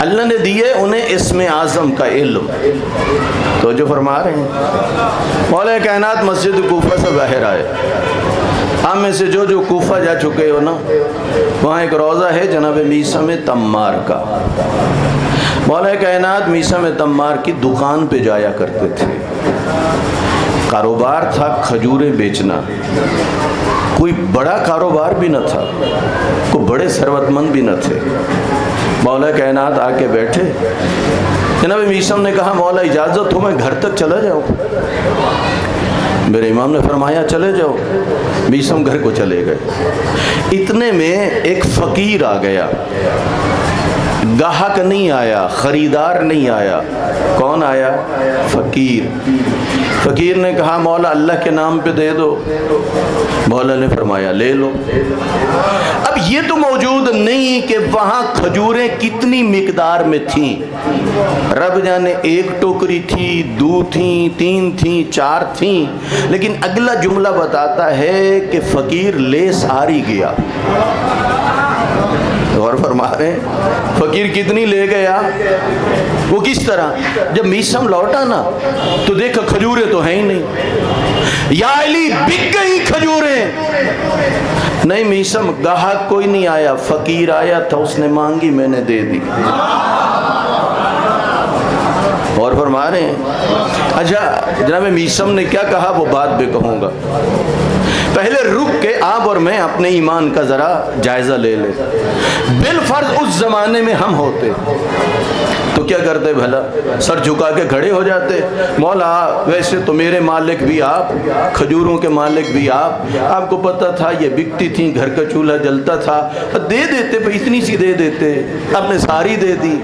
اللہ نے دیے انہیں اسم اعظم کا علم. تو جو فرما رہے ہیں مولا کائنات مسجد کوفہ سے باہر آئے. ہم میں سے جو کوفہ جا چکے ہو نا، وہاں ایک روضہ ہے جناب میثم تمار کا. مولا کائنات میثم تمار کی دکان پہ جایا کرتے تھے. کاروبار تھا کھجوریں بیچنا. کوئی بڑا کاروبار بھی نہ تھا، کوئی بڑے ثروت مند بھی نہ تھے. مولا کائنات آ کے بیٹھے. جناب میثم نے کہا مولا اجازت ہو میں گھر تک چلا جاؤں؟ میرے امام نے فرمایا چلے جاؤ. میثم گھر کو چلے گئے. اتنے میں ایک فقیر آ گیا. گاہک نہیں آیا، خریدار نہیں آیا. کون آیا؟ فقیر. فقیر نے کہا مولا اللہ کے نام پہ دے دو. مولا نے فرمایا لے لو. اب یہ تو موجود نہیں کہ وہاں کھجوریں کتنی مقدار میں تھیں. رب جانے ایک ٹوکری تھی، 2 تھیں، 3 تھیں، 4 تھیں. لیکن اگلا جملہ بتاتا ہے کہ فقیر لے ساری گیا. اور فرما رہے ہیں فقیر کتنی لے گیا؟ وہ کس طرح؟ جب میثم لوٹا نا تو دیکھا کھجوریں تو ہیں ہی نہیں. یا علی بک گئی کھجوریں. نہیں میثم گاہک کوئی نہیں آیا. فقیر آیا تھا، اس نے مانگی میں نے دے دی. اور فرما رہے ہیں اچھا جناب میثم نے کیا کہا وہ بات بھی کہوں گا. پہلے رک کے آپ اور میں اپنے ایمان کا ذرا جائزہ لے لیں. بالفرض اس زمانے میں ہم ہوتے تو کیا کرتے بھلا؟ سر جھکا کے کھڑے ہو جاتے. مولا ویسے تو میرے مالک بھی آپ، کھجوروں کے مالک بھی آپ کو پتہ تھا یہ بکتی تھیں، گھر کا چولہا جلتا تھا، دے دیتے پہ اتنی سی دے دیتے. آپ نے ساری دے دی.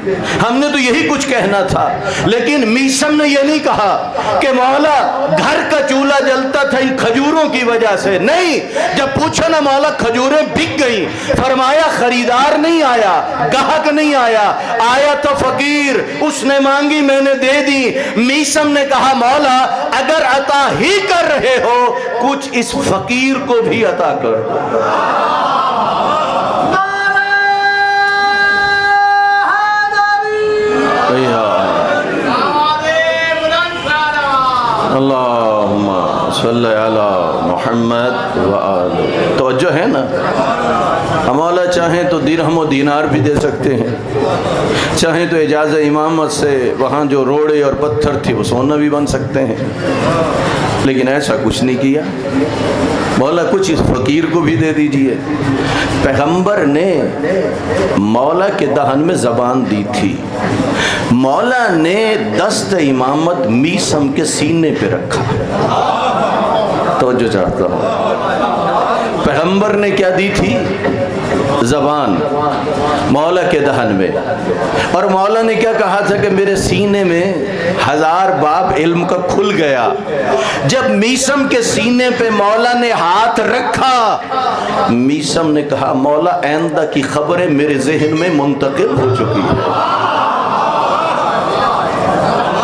ہم نے تو یہی کچھ کہنا تھا. لیکن میثم نے یہ نہیں کہا کہ مولا گھر کا چولہا جلتا تھا ان کھجوروں کی وجہ سے. نہیں، جب پوچھا نا مولا کھجوریں بک گئی، فرمایا خریدار نہیں آیا، گاہک نہیں آیا، آیا تو فقیر. اس نے مانگی میں نے دے دی. میثم نے کہا مولا اگر عطا ہی کر رہے ہو کچھ اس فقیر کو بھی عطا کر. اللہم صلی علی محمد وآلہ. توجہ ہے نا؟ مولا چاہیں تو درہم و دینار بھی دے سکتے ہیں، چاہیں تو اجازہ امامت سے وہاں جو روڑے اور پتھر تھی وہ سونا بھی بن سکتے ہیں. لیکن ایسا کچھ نہیں کیا. مولا کچھ اس فقیر کو بھی دے دیجئے. پیغمبر نے مولا کے دہن میں زبان دی تھی. مولا نے دست امامت میثم کے سینے پہ رکھا. توجہ چاہتا ہوں پیغمبر نے کیا دی تھی؟ زبان مولا کے دہن میں. اور مولا نے کیا کہا تھا کہ میرے سینے میں 1000 باب علم کا کھل گیا. جب میثم کے سینے پہ مولا نے ہاتھ رکھا، میثم نے کہا مولا آئندہ کی خبریں میرے ذہن میں منتقل ہو چکی ہیں.